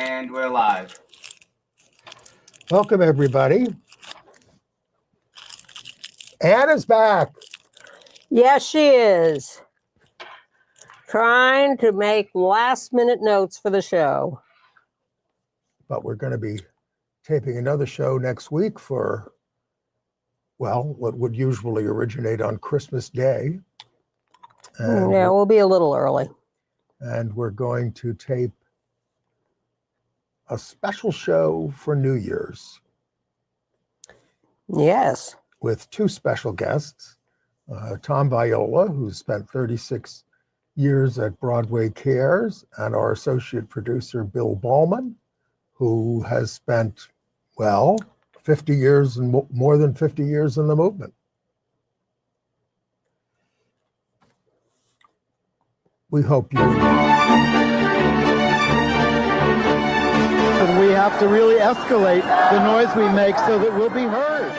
And we're live. Welcome, everybody. Anna's back. Yes, she is. Trying to make last-minute notes for the show. But we're going to be taping another show next week for, well, what would usually originate on Christmas Day. And yeah, we'll be a little early. And we're going to tape a special show for New Year's. Yes. With two special guests, Tom Viola, who spent 36 years at Broadway Cares, and our associate producer, Bill Ballman, who has spent, well, 50 years and more than 50 years in the movement. We hope you enjoy. And we have to really escalate the noise we make so that we'll be heard.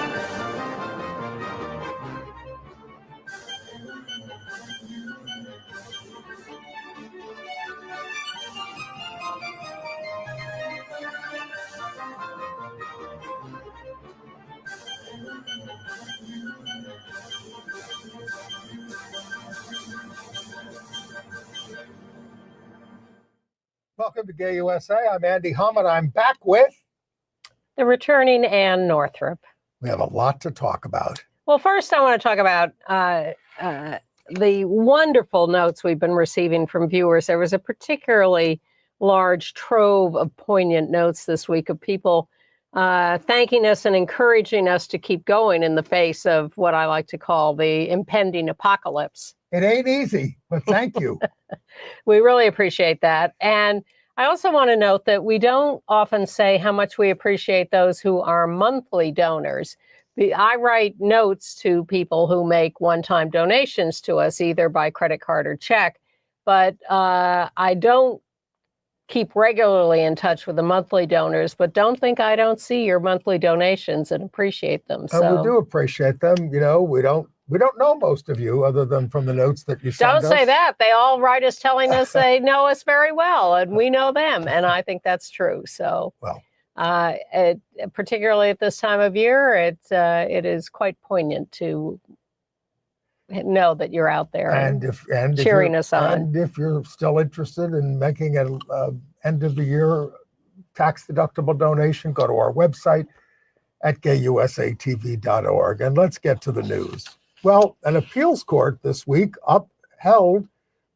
Welcome to Gay USA. I'm Andy Humm, and I'm back with the returning Ann Northrop. We have a lot to talk about. Well, first I want to talk about the wonderful notes we've been receiving from viewers. There was a particularly large trove of poignant notes this week of people thanking us and encouraging us to keep going in the face of what I like to call the impending apocalypse. It ain't easy, but thank you. We really appreciate that. And I also want to note that we don't often say how much we appreciate those who are monthly donors. I write notes to people who make one-time donations to us, either by credit card or check, but I don't keep regularly in touch with the monthly donors, but don't think I don't see your monthly donations and appreciate them. So we do appreciate them. You know, we don't know most of you other than from the notes that you send us. Don't say that. They all write us telling us they know us very well and we know them. And I think that's true. So, well, particularly at this time of year, it is quite poignent to know that you're out there and cheering us on. And if you're still interested in making an end of the year tax deductible donation, go to our website at gayusatv.org. And let's get to the news. Well, an appeals court this week upheld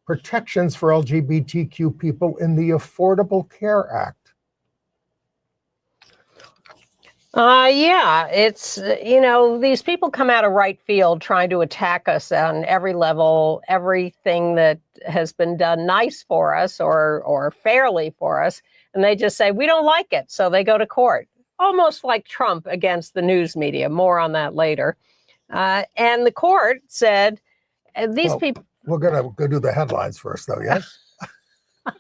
protections for LGBTQ people in the Affordable Care Act. Yeah, it's, these people come out of right field trying to attack us on every level, everything that has been done nice for us or fairly for us. And they just say, we don't like it. So they go to court, almost like Trump against the news media. More on that later. And the court said, people. We're going to go do the headlines first, though, yes?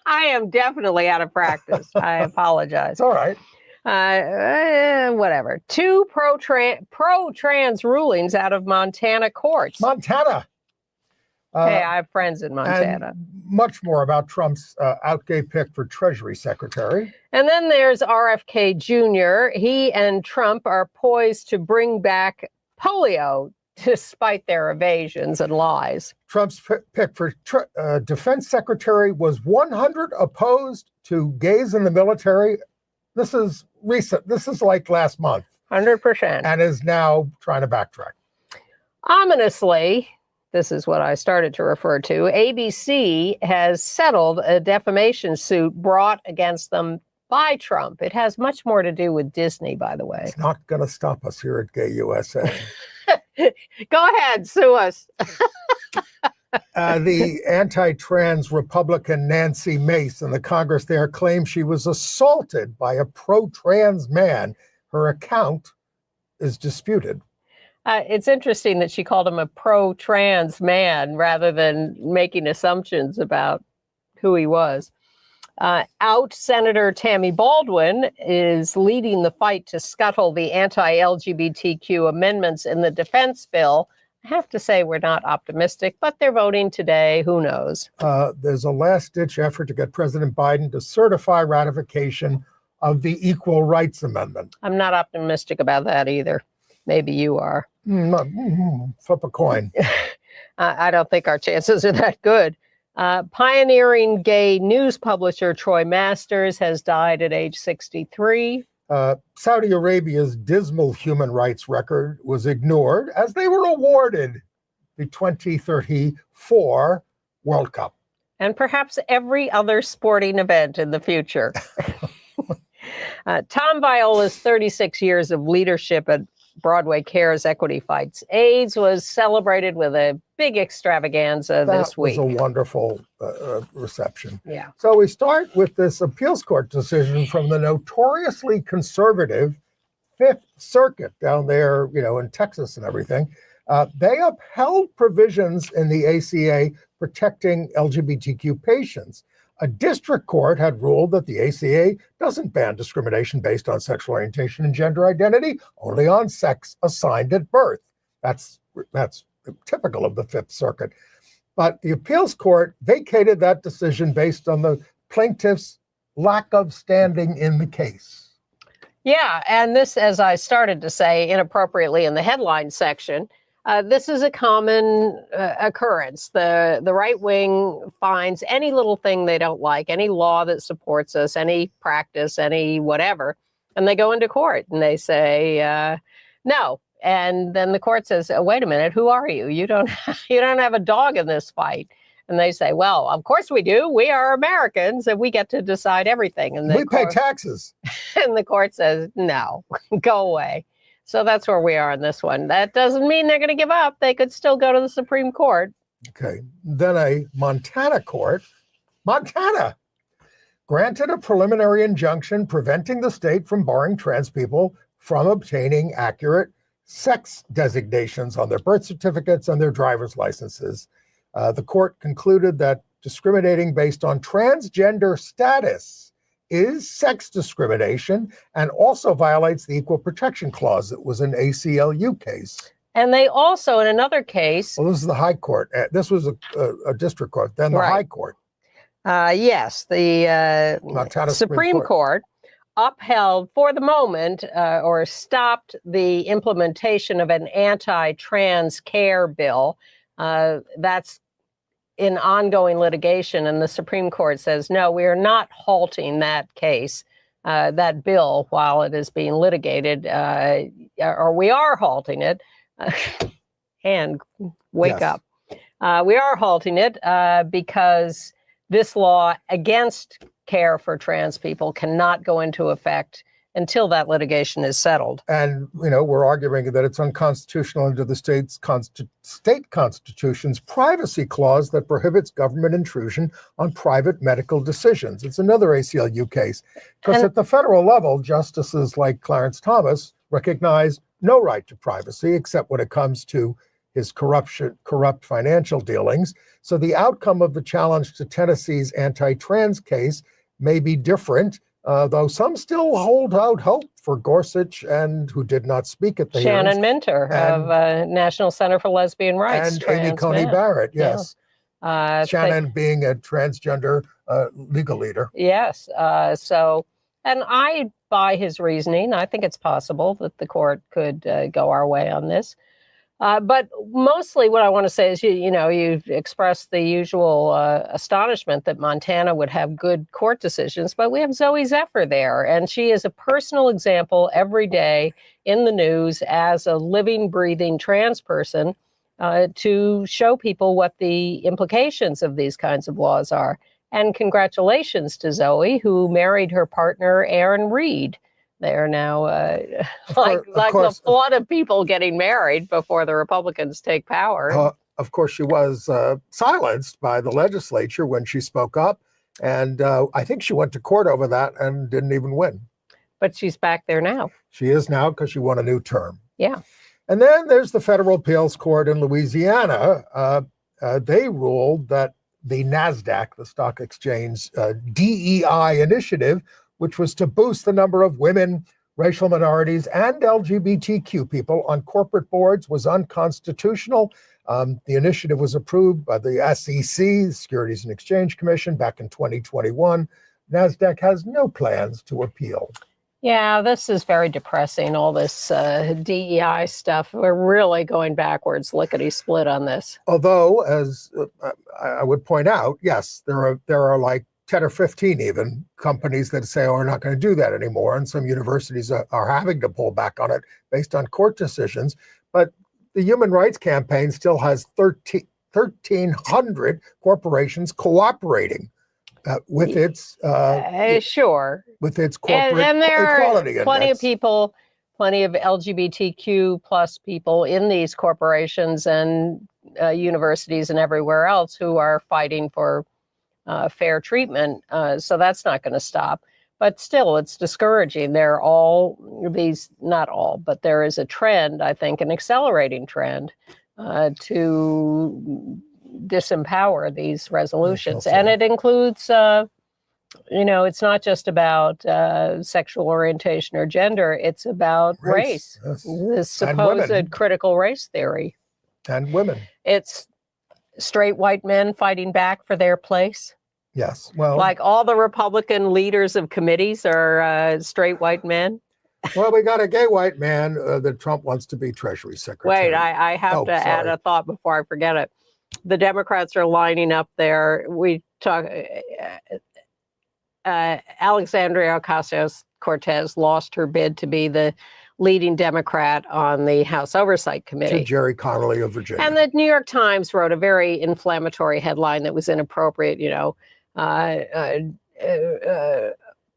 I am definitely out of practice. I apologize. It's all right. Whatever. Two pro-trans rulings out of Montana courts. Montana. Hey, I have friends in Montana. And much more about Trump's out-gay pick for Treasury Secretary. And then there's RFK Jr. He and Trump are poised to bring back polio despite their evasions and lies. Trump's pick for Defense Secretary was 100 opposed to gays in the military. This is recent. This is like last month. 100%. And is now trying to backtrack. Ominously, this is what I started to refer to, ABC has settled a defamation suit brought against them by Trump. It has much more to do with Disney, by the way. It's not going to stop us here at Gay USA. Go ahead, sue us. The anti-trans Republican Nancy Mace in the Congress there claims she was assaulted by a pro-trans man. Her account is disputed. It's interesting that she called him a pro-trans man rather than making assumptions about who he was. Out Senator Tammy Baldwin is leading the fight to scuttle the anti-LGBTQ amendments in the defense bill. I have to say we're not optimistic, but they're voting today. Who knows? There's a last-ditch effort to get President Biden to certify ratification of the Equal Rights Amendment. I'm not optimistic about that either. Maybe you are. Flip a coin. I don't think our chances are that good. Pioneering gay news publisher Troy Masters has died at age 63. Saudi Arabia's dismal human rights record was ignored as they were awarded the 2034 World Cup. And perhaps every other sporting event in the future. Tom Viola's 36 years of leadership at Broadway Cares Equity Fights AIDS was celebrated with a big extravaganza this week. That was a wonderful reception. Yeah. So we start with this appeals court decision from the notoriously conservative Fifth Circuit down there, in Texas and everything. They upheld provisions in the ACA protecting LGBTQ patients. A district court had ruled that the ACA doesn't ban discrimination based on sexual orientation and gender identity, only on sex assigned at birth. That's typical of the Fifth Circuit. But the appeals court vacated that decision based on the plaintiff's lack of standing in the case. Yeah, and this, as I started to say inappropriately in the headline section, this is a common occurrence. The right wing finds any little thing they don't like, any law that supports us, any practice, any whatever, and they go into court and they say no. And then the court says, oh, "Wait a minute, who are you? You don't have a dog in this fight." And they say, "Well, of course we do. We are Americans, and we get to decide everything." And we pay taxes. And the court says, "No, go away." So that's where we are on this one. That doesn't mean they're going to give up. They could still go to the Supreme Court. Okay. Then a Montana court, granted a preliminary injunction preventing the state from barring trans people from obtaining accurate sex designations on their birth certificates and their driver's licenses. The court concluded that discriminating based on transgender status is sex discrimination and also violates the Equal Protection Clause. It was an ACLU case. And they also, in another case... Well, this is the high court. This was a district court, then the high court. Yes, the Supreme Court upheld for the moment or stopped the implementation of an anti-trans care bill. That's in ongoing litigation, and the Supreme Court says, no, we are not halting that case, that bill, while it is being litigated, or we are halting it. And wake up. We are halting it because this law against care for trans people cannot go into effect until that litigation is settled. And, we're arguing that it's unconstitutional under the state constitution's privacy clause that prohibits government intrusion on private medical decisions. It's another ACLU case. Because at the federal level, justices like Clarence Thomas recognize no right to privacy except when it comes to his corrupt financial dealings. So the outcome of the challenge to Tennessee's anti-trans case may be different, though some still hold out hope for Gorsuch, and who did not speak at the Shannon hearings. Minter of National Center for Lesbian Rights. And Amy Coney Barrett, yes. Yeah. Shannon being a transgender legal leader. Yes. And I buy his reasoning. I think it's possible that the court could go our way on this. But mostly what I want to say is, you've expressed the usual astonishment that Montana would have good court decisions, but we have Zoe Zephyr there, and she is a personal example every day in the news as a living, breathing trans person to show people what the implications of these kinds of laws are. And congratulations to Zoe, who married her partner, Aaron Reed. They are now like the flood of people getting married before the Republicans take power. Of course, she was silenced by the legislature when she spoke up. And I think she went to court over that and didn't even win. But she's back there now. She is now because she won a new term. Yeah. And then there's the federal appeals court in Louisiana. They ruled that the NASDAQ, the stock exchange DEI initiative, which was to boost the number of women racial minorities and LGBTQ people on corporate boards was unconstitutional. The initiative was approved by the SEC, Securities and Exchange Commission, back in 2021. NASDAQ has no plans to appeal. Yeah, this is very depressing, all this DEI stuff. We're really going backwards, lickety-split on this. Although, as I would point out, yes, there are like 10 or 15 even companies that say, oh, we're not going to do that anymore. And some universities are having to pull back on it based on court decisions. But the Human Rights Campaign still has 1,300 corporations cooperating with its sure, with its corporate and there equality are plenty index. of people, plenty of LGBTQ plus people in these corporations and universities and everywhere else who are fighting for fair treatment. So that's not going to stop. But still, it's discouraging. They're all these, not all, but there is a trend, I think, an accelerating trend to disempower these resolutions. And it includes, it's not just about sexual orientation or gender, it's about race. Yes. This supposed critical race theory. And women. It's straight white men fighting back for their place. Yes. Well, like all the Republican leaders of committees are straight white men. Well, we got a gay white man that Trump wants to be Treasury Secretary. Wait, I have to add a thought before I forget it. The Democrats are lining up there. We talk. Alexandria Ocasio-Cortez lost her bid to be the leading Democrat on the House Oversight Committee. To Jerry Connolly of Virginia. And the New York Times wrote a very inflammatory headline that was inappropriate,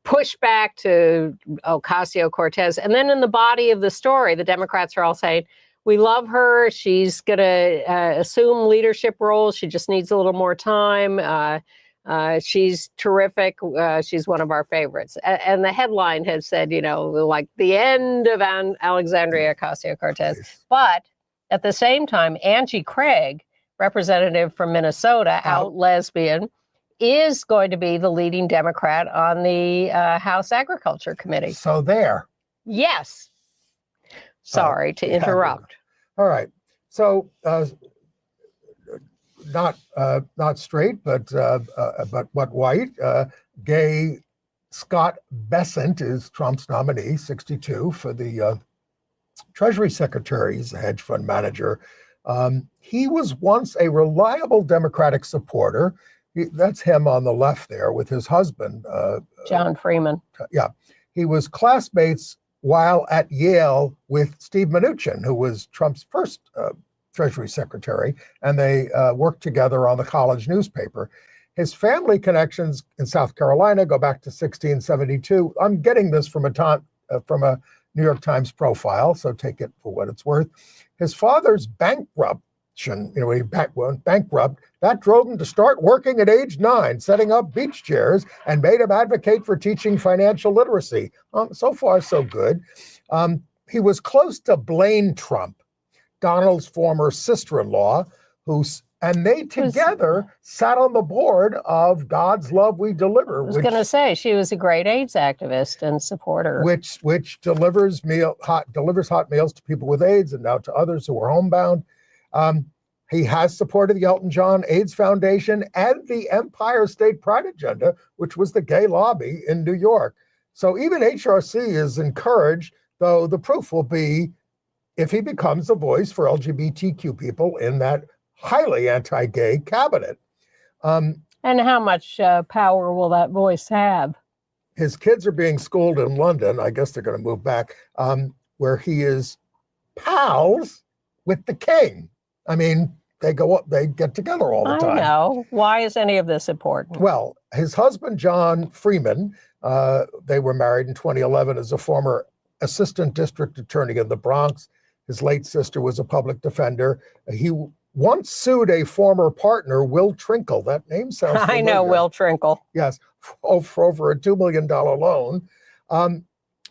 pushback to Ocasio-Cortez. And then in the body of the story, the Democrats are all saying, we love her. She's going to assume leadership roles. She just needs a little more time. She's terrific. She's one of our favorites. And the headline has said, like the end of Alexandria Ocasio-Cortez. Nice. But at the same time, Angie Craig, representative from Minnesota, out lesbian, is going to be the leading Democrat on the House Agriculture Committee. So there. Yes. Sorry to interrupt. All right. So not straight, but what white? Gay Scott Bessent is Trump's nominee, 62, for the Treasury Secretary. He's a hedge fund manager. He was once a reliable Democratic supporter. That's him on the left there with his husband. John Freeman. Yeah. He was classmates while at Yale with Steve Mnuchin, who was Trump's first Treasury Secretary, and they worked together on the college newspaper. His family connections in South Carolina go back to 1672. I'm getting this from a New York Times profile, so take it for what it's worth. His father's bankruption, he went bankrupt. That drove him to start working at age 9, setting up beach chairs, and made him advocate for teaching financial literacy. So far, so good. He was close to Blaine Trump, Donald's former sister-in-law, and they together sat on the board of God's Love We Deliver. I was going to say she was a great AIDS activist and supporter, which delivers hot meals to people with AIDS and now to others who are homebound. He has supported the Elton John AIDS Foundation and the Empire State Pride Agenda, which was the gay lobby in New York. So even HRC is encouraged, though the proof will be if he becomes a voice for LGBTQ people in that highly anti-gay cabinet. And how much power will that voice have? His kids are being schooled in London. I guess they're going to move back, where he is pals with the king. I mean, they get together all the time. I know. Why is any of this important? Well, his husband, John Freeman, they were married in 2011 as a former assistant district attorney in the Bronx. His late sister was a public defender. He once sued a former partner, Will Trinkle. That name sounds familiar. I know Will Trinkle. Yes, for over a $2 million loan.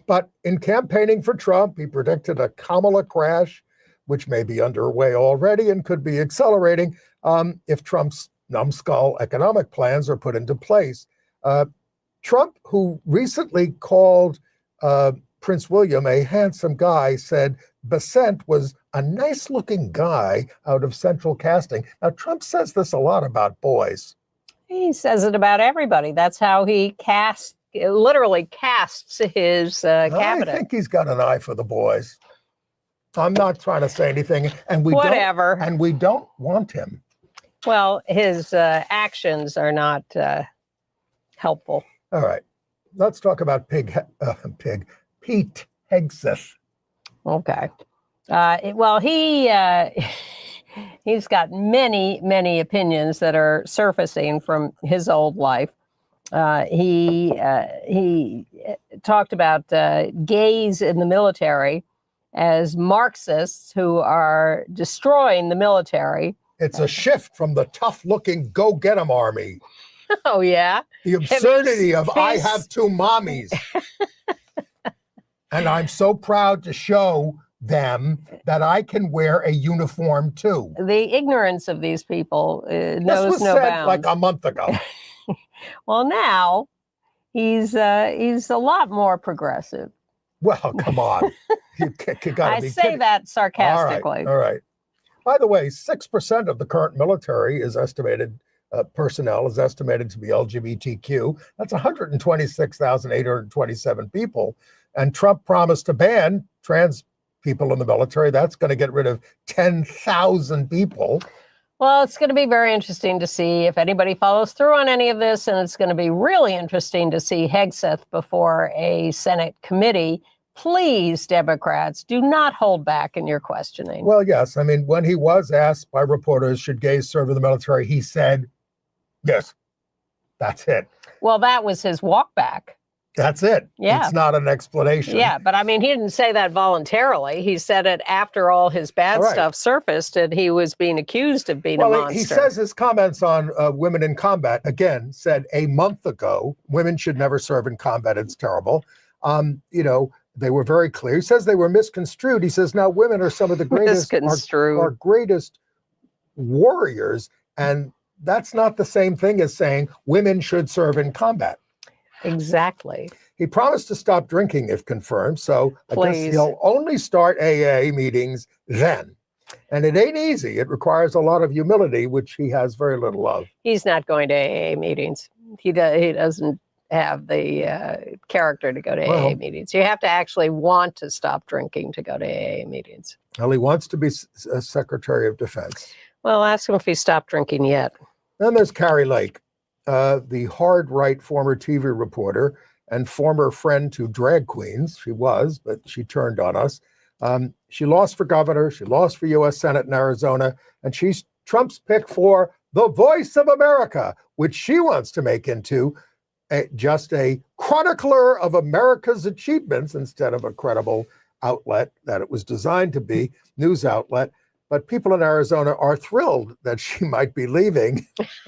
But in campaigning for Trump, he predicted a Kamala crash, which may be underway already and could be accelerating if Trump's numbskull economic plans are put into place. Trump, who recently called Prince William, a handsome guy, said Besant was a nice-looking guy out of Central Casting. Now, Trump says this a lot about boys. He says it about everybody. That's how he literally casts his cabinet. I think he's got an eye for the boys. I'm not trying to say anything, and we don't want him. Well, his actions are not helpful. All right, let's talk about Pete Hegseth. Okay. Well, he's got many opinions that are surfacing from his old life. He talked about gays in the military as Marxists who are destroying the military. It's a shift from the tough-looking go-get-'em army. Oh, yeah? The absurdity of I have two mommies. And I'm so proud to show them that I can wear a uniform too. The ignorance of these people knows no bounds. This was said like a month ago. Well, now he's a lot more progressive. Well, come on. You gotta be say kidding. that sarcastically. All right. By the way, 6% of the current military is estimated, personnel is estimated to be LGBTQ. That's 126,827 people. And Trump promised to ban trans people in the military. That's going to get rid of 10,000 people. Well, it's going to be very interesting to see if anybody follows through on any of this. And it's going to be really interesting to see Hegseth before a Senate committee. Please, Democrats, do not hold back in your questioning. Well, yes. I mean, when he was asked by reporters, should gays serve in the military, he said, yes, that's it. Well, that was his walk back. That's it. Yeah. It's not an explanation. Yeah, but I mean, he didn't say that voluntarily. He said it after all his bad stuff surfaced and he was being accused of being a monster. He says his comments on women in combat, again, said a month ago, women should never serve in combat. It's terrible. They were very clear. He says they were misconstrued. He says now women are some of the greatest, our greatest warriors. And that's not the same thing as saying women should serve in combat. Exactly. He promised to stop drinking if confirmed. So I guess he'll only start AA meetings then. And it ain't easy. It requires a lot of humility, which he has very little of. He's not going to AA meetings. He doesn't have the character to go to AA meetings. You have to actually want to stop drinking to go to AA meetings. Well, he wants to be Secretary of Defense. Well, ask him if he stopped drinking yet. Then there's Carrie Lake, the hard-right former TV reporter and former friend to drag queens. She was, but she turned on us. She lost for governor. She lost for U.S. Senate in Arizona. And she's Trump's pick for the Voice of America, which she wants to make into just a chronicler of America's achievements instead of a credible outlet that it was designed to be, news outlet. But people in Arizona are thrilled that she might be leaving.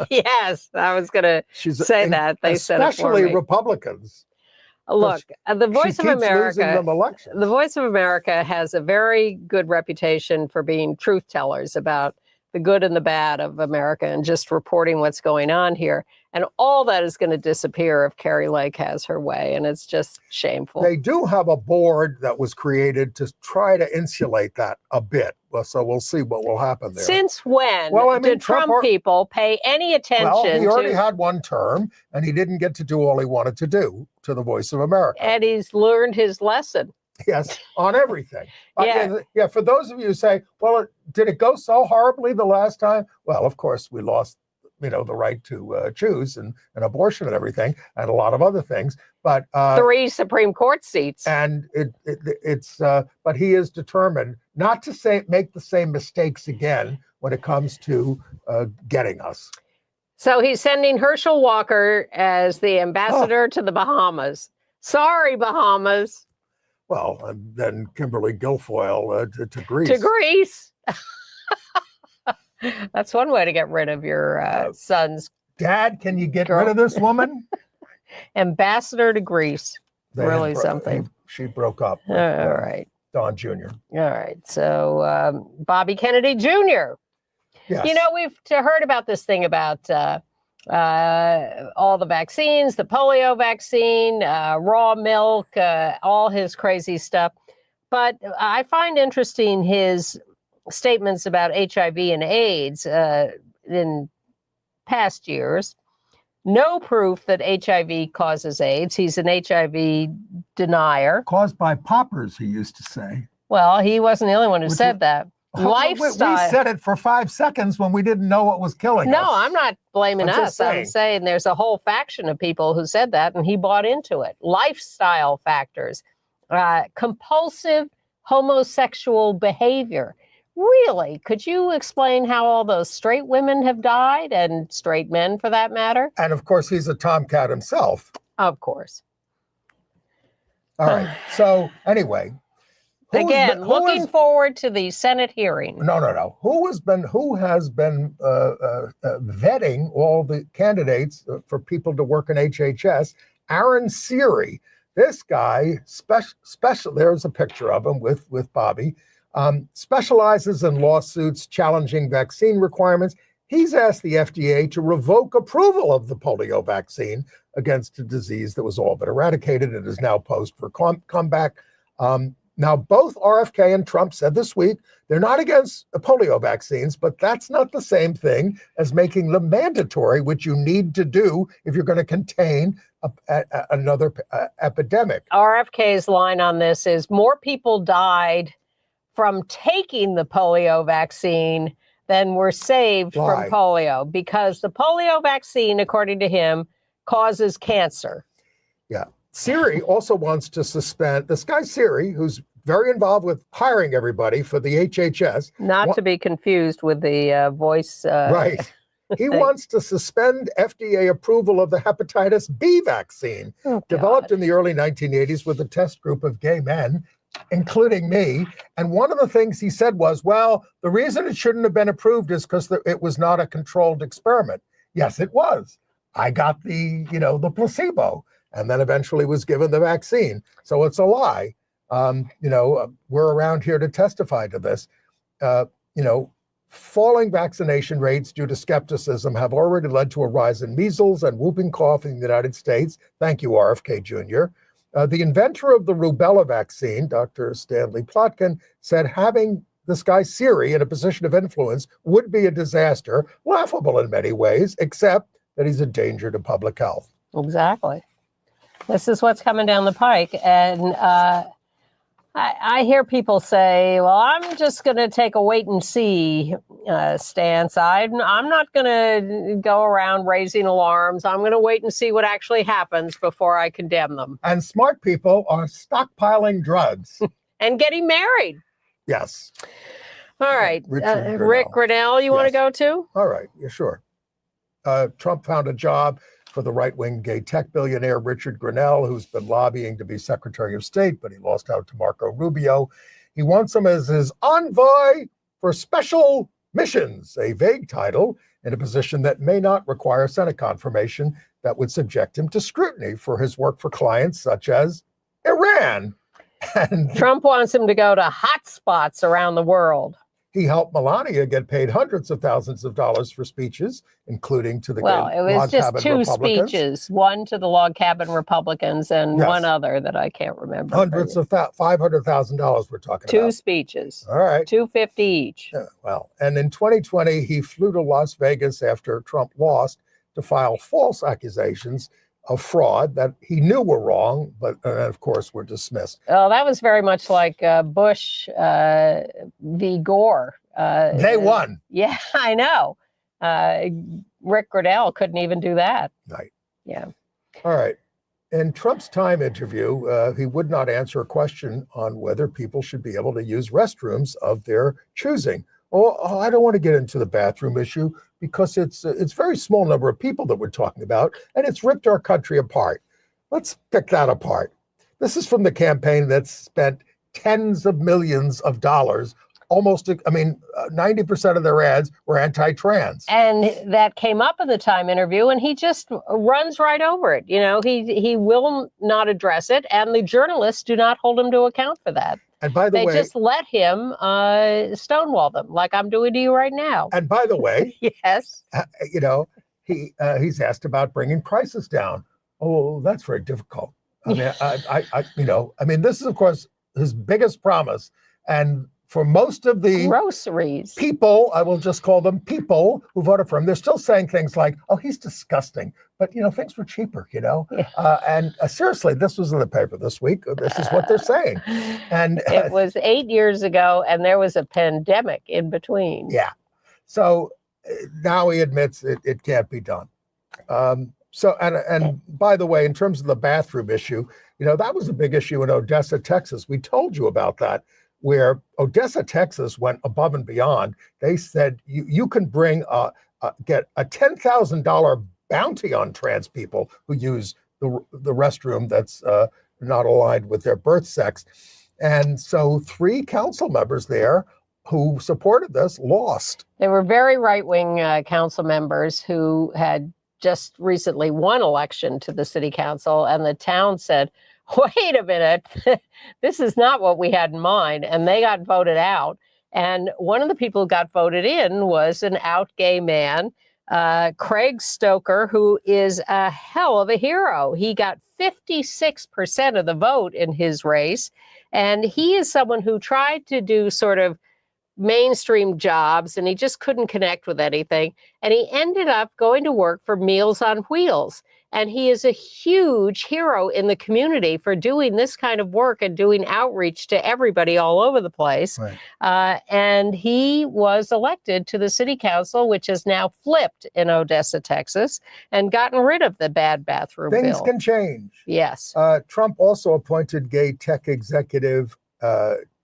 Yes, I was going to say that. They said it for me. Especially Republicans. Look, the Voice of America. The Voice of America has a very good reputation for being truth tellers about the good and the bad of America and just reporting what's going on here. And all that is going to disappear if Carrie Lake has her way. And it's just shameful. They do have a board that was created to try to insulate that a bit. So we'll see what will happen there. Since when did Trump people pay any attention to... Well, he already had one term, and he didn't get to do all he wanted to do to the Voice of America. And he's learned his lesson. Yes, on everything. Yeah. For those of you who say, well, did it go so horribly the last time? Well, of course, we lost, the right to choose and abortion and everything and a lot of other things. But 3 Supreme Court seats. And but he is determined not to make the same mistakes again when it comes to getting us. So he's sending Herschel Walker as the ambassador to the Bahamas. Sorry, Bahamas. Well, and then Kimberly Guilfoyle to Greece. To Greece. That's one way to get rid of your son's. Dad, can you get rid of this woman? Ambassador to Greece. Really something. She broke up with all right. Don Jr. All right. So Bobby Kennedy Jr. Yes. We've heard about this thing about all the vaccines, the polio vaccine, raw milk, all his crazy stuff. But I find interesting his statements about HIV and AIDS in past years. No proof that HIV causes AIDS. He's an HIV denier. Caused by poppers, he used to say. Well, he wasn't the only one who said that. Lifestyle. We said it for 5 seconds when we didn't know what was killing us. No, I'm not blaming us. I'm saying there's a whole faction of people who said that, and he bought into it. Lifestyle factors, compulsive homosexual behavior. Really? Could you explain how all those straight women have died, and straight men for that matter? And of course, he's a tomcat himself. Of course. All right. So anyway. Again, looking forward to the Senate hearing. No. Who has been vetting all the candidates for people to work in HHS? Aaron Seery. This guy, special. There's a picture of him with Bobby. Specializes in lawsuits challenging vaccine requirements. He's asked the FDA to revoke approval of the polio vaccine against a disease that was all but eradicated and is now posed for comeback. Now, both RFK and Trump said this week they're not against polio vaccines, but that's not the same thing as making them mandatory, which you need to do if you're going to contain another epidemic. RFK's line on this is more people died from taking the polio vaccine than were saved from polio, because the polio vaccine, according to him, causes cancer. Yeah. Seery also wants to suspend this guy Seery, who's very involved with hiring everybody for the HHS. Not to be confused with the voice. Right. He wants to suspend FDA approval of the hepatitis B vaccine, developed in the early 1980s with a test group of gay men, including me. And one of the things he said was, well, the reason it shouldn't have been approved is because it was not a controlled experiment. Yes, it was. I got the placebo, and then eventually was given the vaccine. So it's a lie. We're around here to testify to this. Falling vaccination rates due to skepticism have already led to a rise in measles and whooping cough in the United States. Thank you, RFK Jr. The inventor of the rubella vaccine, Dr. Stanley Plotkin, said having this guy Seery in a position of influence would be a disaster, laughable in many ways, except that he's a danger to public health. Exactly. This is what's coming down the pike. And I hear people say, well, I'm just going to take a wait and see stance. I'm not going to go around raising alarms. I'm going to wait and see what actually happens before I condemn them. And smart people are stockpiling drugs. And getting married. Yes. All right. Rick Grinnell, you want to go too? All right. Yeah, sure. Trump found a job for the right-wing gay tech billionaire Richard Grinnell, who's been lobbying to be Secretary of State, but he lost out to Marco Rubio. He wants him as his envoy for special missions, a vague title in a position that may not require Senate confirmation that would subject him to scrutiny for his work for clients such as Iran. And Trump wants him to go to hot spots around the world. He helped Melania get paid hundreds of thousands of dollars for speeches, incling to the it was just two speeches, one to the Log Cabin Republicans and one other that I can't remember. Hundreds of $500,000 we're talking about. Two speeches. All right. $250 each. Yeah, and in 2020, he flew to Las Vegas after Trump lost to file false accusations of fraud that he knew were wrong, but of course were dismissed. Oh, that was very much like Bush v. Gore. They won. Yeah, I know. Rick Grinnell couldn't even do that. Right. Yeah. All right. In Trump's Time interview, he would not answer a question on whether people should be able to use restrooms of their choosing. Oh, I don't want to get into the bathroom issue because it's a very small number of people that we're talking about, and it's ripped our country apart. Let's pick that apart. This is from the campaign that's spent tens of millions of dollars. 90% of their ads were anti-trans. And that came up in the Time interview, and he just runs right over it. He will not address it, and the journalists do not hold him to account for that. And by the way, they just let him stonewall them like I'm doing to you right now. And by the way, yes, he's asked about bringing prices down. Oh, that's very difficult. I mean, this is of course his biggest promise, and for most of the groceries people, I will just call them people who voted for him, they're still saying things like, "Oh, he's disgusting," but things were cheaper, And seriously, this was in the paper this week. This is what they're saying, and it was 8 years ago, and there was a pandemic in between. Yeah, so now he admits it can't be done. So, and by the way, in terms of the bathroom issue, that was a big issue in Odessa, Texas. We told you about that, where Odessa, Texas went above and beyond. They said you can get a $10,000 bounty on trans people who use the restroom that's not aligned with their birth sex. And so 3 council members there who supported this lost. They were very right-wing council members who had just recently won election to the city council, and the town said, wait a minute, this is not what we had in mind, and they got voted out. And one of the people who got voted in was an out gay man, Craig Stoker, who is a hell of a hero. He got 56% of the vote in his race, and he is someone who tried to do sort of mainstream jobs, and he just couldn't connect with anything. And he ended up going to work for Meals on Wheels. And he is a huge hero in the community for doing this kind of work and doing outreach to everybody all over the place. Right. And he was elected to the city council, which has now flipped in Odessa, Texas, and gotten rid of the bad bathroom bill. Things can change. Yes. Trump also appointed gay tech executive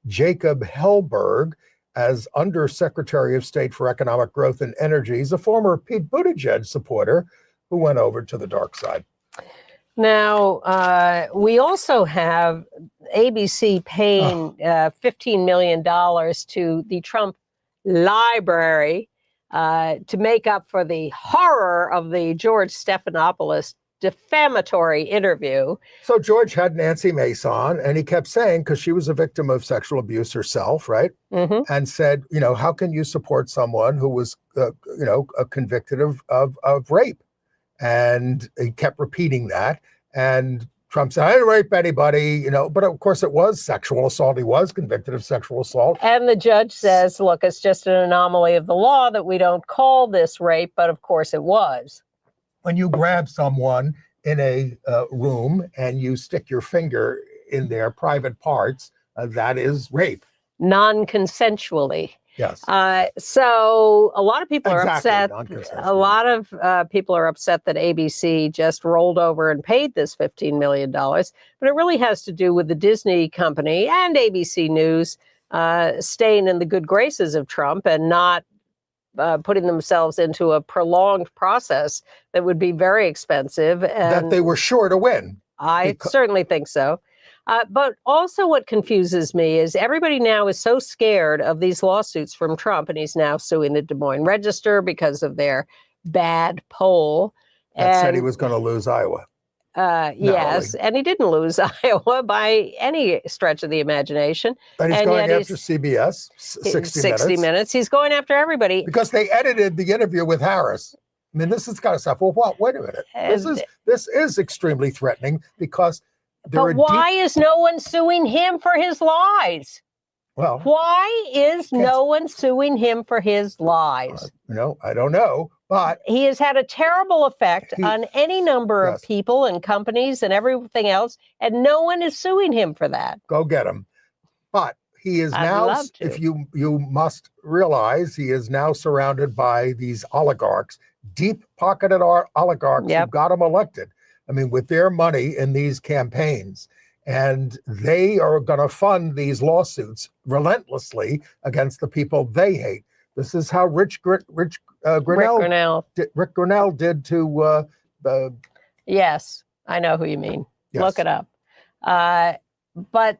Jacob Hellberg as Undersecretary of State for Economic Growth and Energy. He's a former Pete Buttigieg supporter who went over to the dark side. Now, we also have ABC paying $15 million to the Trump Library to make up for the horror of the George Stephanopoulos defamatory interview. So George had Nancy Mace on, and he kept saying, because she was a victim of sexual abuse herself, right? Mm-hmm. And said, how can you support someone who was, convicted of rape? And he kept repeating that. And Trump said, I didn't rape anybody, but of course it was sexual assault. He was convicted of sexual assault. And the judge says, look, it's just an anomaly of the law that we don't call this rape, but of course it was. When you grab someone in a room and you stick your finger in their private parts, that is rape. Non-consensually. Yes. So a lot of people are upset. A lot of people are upset that ABC just rolled over and paid this $15 million. But it really has to do with the Disney company and ABC News staying in the good graces of Trump and not putting themselves into a prolonged process that would be very expensive. And that they were sure to win. I certainly think so. But also what confuses me is everybody now is so scared of these lawsuits from Trump, and he's now suing the Des Moines Register because of their bad poll. That said he was going to lose Iowa. Yes, and he didn't lose Iowa by any stretch of the imagination. But he's going after CBS, 60 Minutes. He's going after everybody. Because they edited the interview with Harris. I mean, this is kind of stuff. Well, wait a minute. This is extremely threatening because but why is no one suing him for his lies? Well, why is no one suing him for his lies? I don't know, but he has had a terrible effect on any number of people and companies and everything else, and no one is suing him for that. Go get him. But he is now, if you must realize, he is now surrounded by these oligarchs, deep-pocketed oligarchs who got him elected. I mean, with their money in these campaigns. And they are going to fund these lawsuits relentlessly against the people they hate. This is how Rick Grinnell did to... yes, I know who you mean. Yes. Look it up. But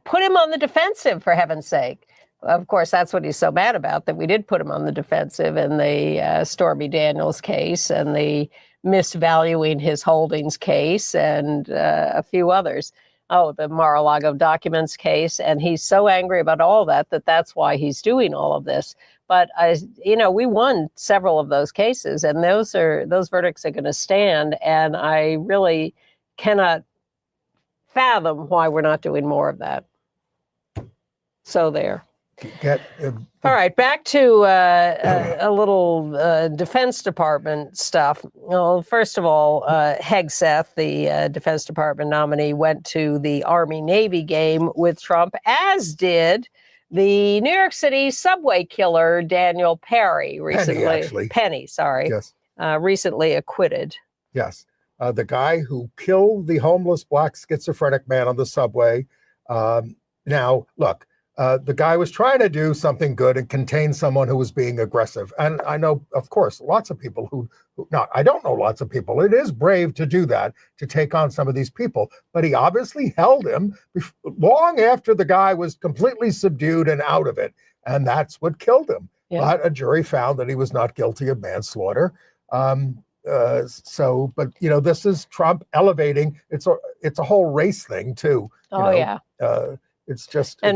put him on the defensive, for heaven's sake. Of course, that's what he's so mad about, that we did put him on the defensive in the Stormy Daniels case and the misvaluing his holdings case and a few others. Oh, the Mar-a-Lago documents case. And he's so angry about all that that's why he's doing all of this. But we won several of those cases, and those verdicts are going to stand. And I really cannot fathom why we're not doing more of that. So there. All right, back to a little Defense Department stuff. Well, first of all, Hegseth, the Defense Department nominee, went to the Army-Navy game with Trump, as did the New York City subway killer Daniel Perry, Penny, Yes. Recently acquitted. Yes. The guy who killed the homeless black schizophrenic man on the subway. Now, look, the guy was trying to do something good and contain someone who was being aggressive. And I know, of course, lots of people I don't know lots of people. It is brave to do that, to take on some of these people. But he obviously held him long after the guy was completely subdued and out of it. And that's what killed him. Yeah. But a jury found that he was not guilty of manslaughter. But this is Trump elevating. It's a whole race thing too. It's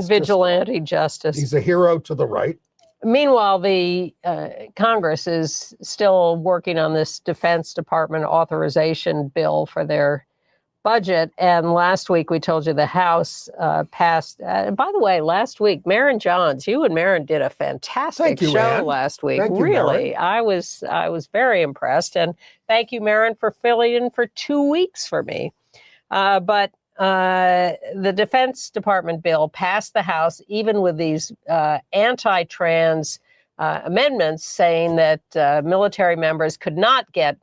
vigilante justice. He's a hero to the right. Meanwhile, the Congress is still working on this Defense Department authorization bill for their budget. And last week, we told you the House passed. By the way, last week, Maren Johns, you and Maren did a fantastic show Ann. last week. Thank you, really, Maren. I was very impressed. And thank you, Maren, for filling in for 2 weeks for me. But the Defense Department bill passed the House, even with these anti-trans amendments saying that military members could not get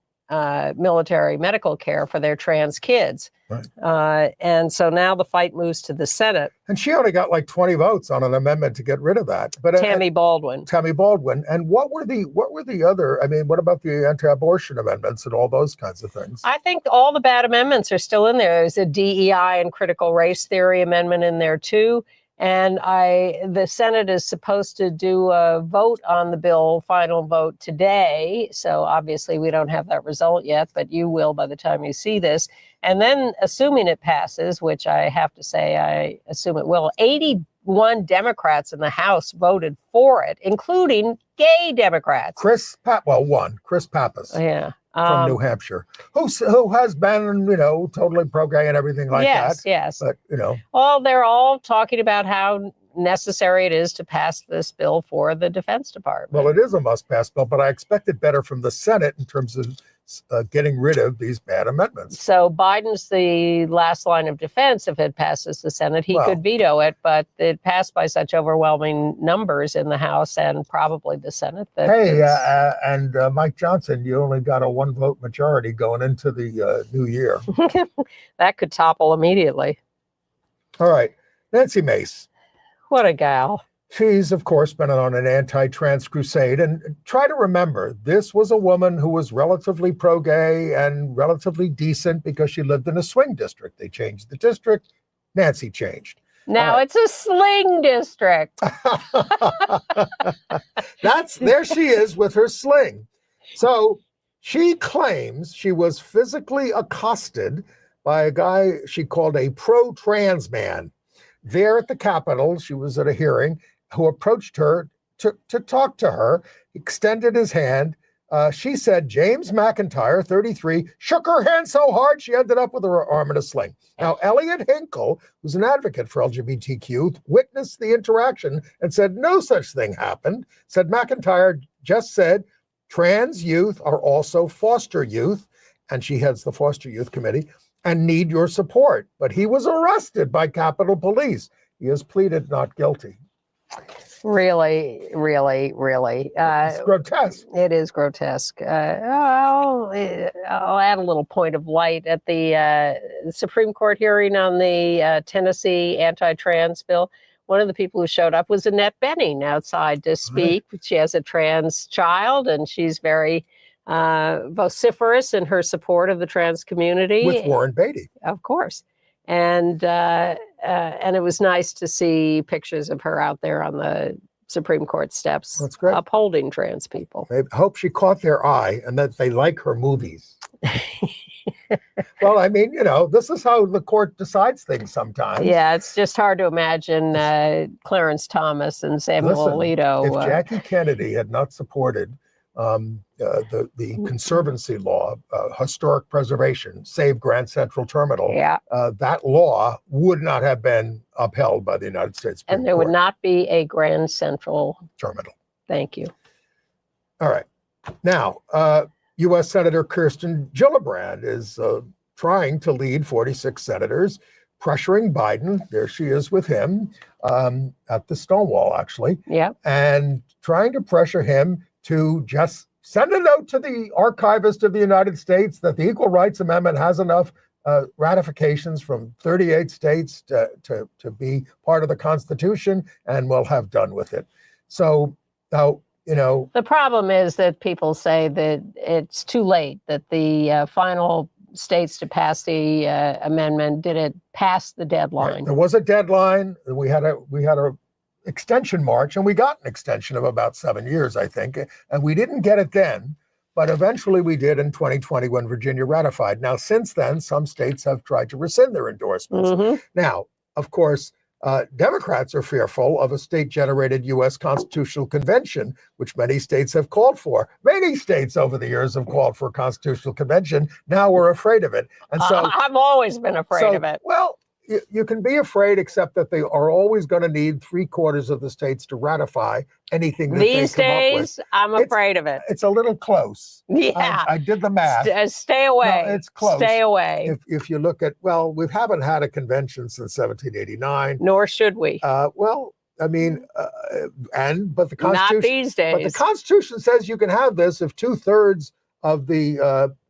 military medical care for their trans kids. Right. And so now the fight moves to the Senate. And she only got like 20 votes on an amendment to get rid of that. But Tammy Baldwin. And what were the other? I mean, what about the anti-abortion amendments and all those kinds of things? I think all the bad amendments are still in there. There's a DEI and critical race theory amendment in there too. And the Senate is supposed to do a vote on the bill, final vote today. So obviously we don't have that result yet, but you will by the time you see this. And then assuming it passes, which I have to say, I assume it will, 81 Democrats in the House voted for it, including gay Democrats. Chris Pappas. Yeah. From New Hampshire, who has been, totally pro-gay and everything like that. Yes. But, Well, they're all talking about how necessary it is to pass this bill for the Defense Department. Well, it is a must-pass bill, but I expected better from the Senate in terms of getting rid of these bad amendments. So Biden's the last line of defense. If it passes the Senate, he could veto it, but it passed by such overwhelming numbers in the House and probably the Senate. And Mike Johnson, you only got a 1-vote majority going into the new year. That could topple immediately. All right. Nancy Mace. What a gal. She's, of course, been on an anti-trans crusade. And try to remember, this was a woman who was relatively pro-gay and relatively decent because she lived in a swing district. They changed the district. Nancy changed. Now it's a sling district. There she is with her sling. So she claims she was physically accosted by a guy she called a pro-trans man. There at the Capitol, she was at a hearing, who approached her to talk to her, extended his hand. She said James McIntyre, 33, shook her hand so hard she ended up with her arm in a sling. Now, Elliot Hinkle, who's an advocate for LGBTQ, witnessed the interaction and said no such thing happened. Said McIntyre just said trans youth are also foster youth, and she heads the foster youth committee, and need your support. But he was arrested by Capitol Police. He has pleaded not guilty. Really, really, really. It's grotesque. It is grotesque. I'll add a little point of light at the Supreme Court hearing on the Tennessee anti-trans bill. One of the people who showed up was Annette Bening outside to speak. Right. She has a trans child, and she's very vociferous in her support of the trans community. With Warren Beatty. Of course. And it was nice to see pictures of her out there on the Supreme Court steps. That's great. Upholding trans people. I hope she caught their eye and that they like her movies. Well, I mean, this is how the court decides things sometimes. Yeah, it's just hard to imagine Clarence Thomas and Samuel Alito. If Jackie Kennedy had not supported the Conservancy law, historic preservation, save Grand Central Terminal, that law would not have been upheld by the United States Supreme and there Court. would not be a Grand Central Terminal. Thank you. All right. Now, U.S. Senator Kirsten Gillibrand is trying to lead 46 senators, pressuring Biden. There she is with him at the Stonewall, actually. Yeah. And trying to pressure him to just send a note to the archivist of the United States that the Equal Rights Amendment has enough ratifications from 38 states to be part of the Constitution, and we'll have done with it. So now, the problem is that people say that it's too late, that the final states to pass the amendment didn't pass the deadline. Right. There was a deadline. We had a extension march, and we got an extension of about 7 years, I think, and we didn't get it then, but eventually we did in 2020 when Virginia ratified. Now, since then, some states have tried to rescind their endorsements. Mm-hmm. Now, of course, Democrats are fearful of a state-generated U.S. Constitutional Convention, which many states have called for. Many states over the years have called for a Constitutional Convention. Now we're afraid of it. And so I've always been afraid of it. Well, you can be afraid, except that they are always going to need 3/4 of the states to ratify anything that These they come up with. days, I'm afraid of it. It's a little close. Yeah. I did the math. Stay away. No, it's close. Stay away. If you look at, we haven't had a convention since 1789. Nor should we. Well, I mean, but the Constitution. Not these days. But the Constitution says you can have this if 2/3 of the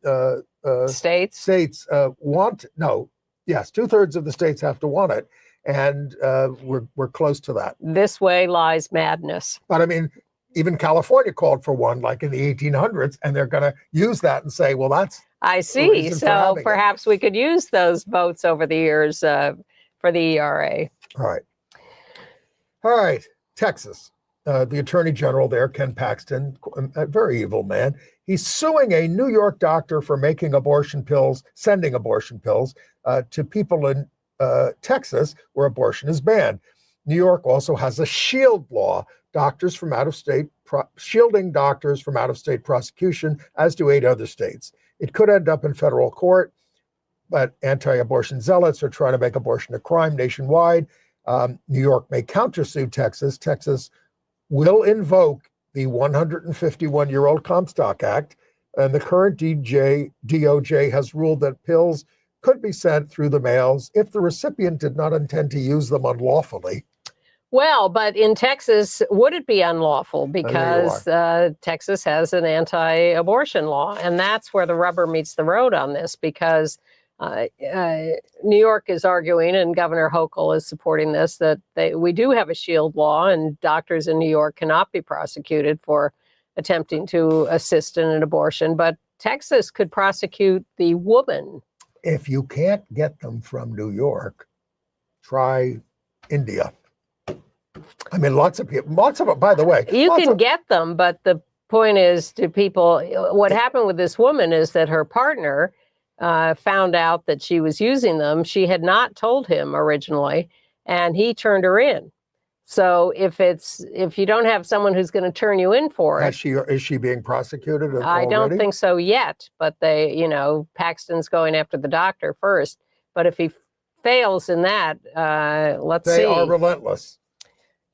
states want. No, yes, 2/3 of the states have to want it, and we're close to that. This way lies madness. But I mean, even California called for one, like in the 1800s, and they're going to use that and say, well, that's. I see. So perhaps we could use those votes over the years for the ERA. All right. Texas. The Attorney General there, Ken Paxton, a very evil man. He's suing a New York doctor for sending abortion pills to people in Texas where abortion is banned. New York also has a shield law, shielding doctors from out-of-state prosecution, as do 8 other states. It could end up in federal court, but anti-abortion zealots are trying to make abortion a crime nationwide. New York may countersue Texas. Texas will invoke the 151-year-old Comstock Act, and the current DOJ has ruled that pills could be sent through the mails if the recipient did not intend to use them unlawfully. Well, but in Texas, would it be unlawful? Because Texas has an anti-abortion law, and that's where the rubber meets the road on this, because New York is arguing, and Governor Hochul is supporting this, that we do have a shield law, and doctors in New York cannot be prosecuted for attempting to assist in an abortion. But Texas could prosecute the woman. If you can't get them from New York, try India. I mean, lots of people, by the way. You can get them, but the point is, what happened with this woman is that her partner found out that she was using them. She had not told him originally, and he turned her in. So if you don't have someone who's going to turn you in for it. Is she being prosecuted already? I don't think so yet, but Paxton's going after the doctor first. But if he fails in that, let's see. They are relentless.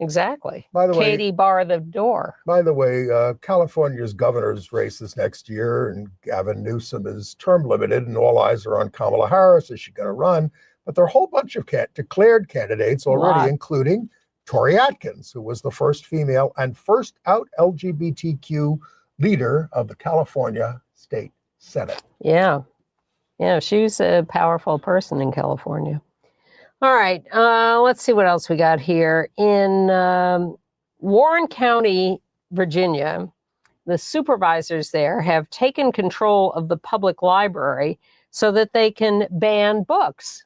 Exactly. By the way, Katie, bar the door. By the way, California's governor's race is next year, and Gavin Newsom is term limited, and all eyes are on Kamala Harris. Is she going to run? But there are a whole bunch of declared candidates already, including Tori Atkins, who was the first female and first out LGBTQ leader of the California State Senate. Yeah. Yeah, she's a powerful person in California. All right, let's see what else we got here. In Warren County, Virginia, the supervisors there have taken control of the public library so that they can ban books.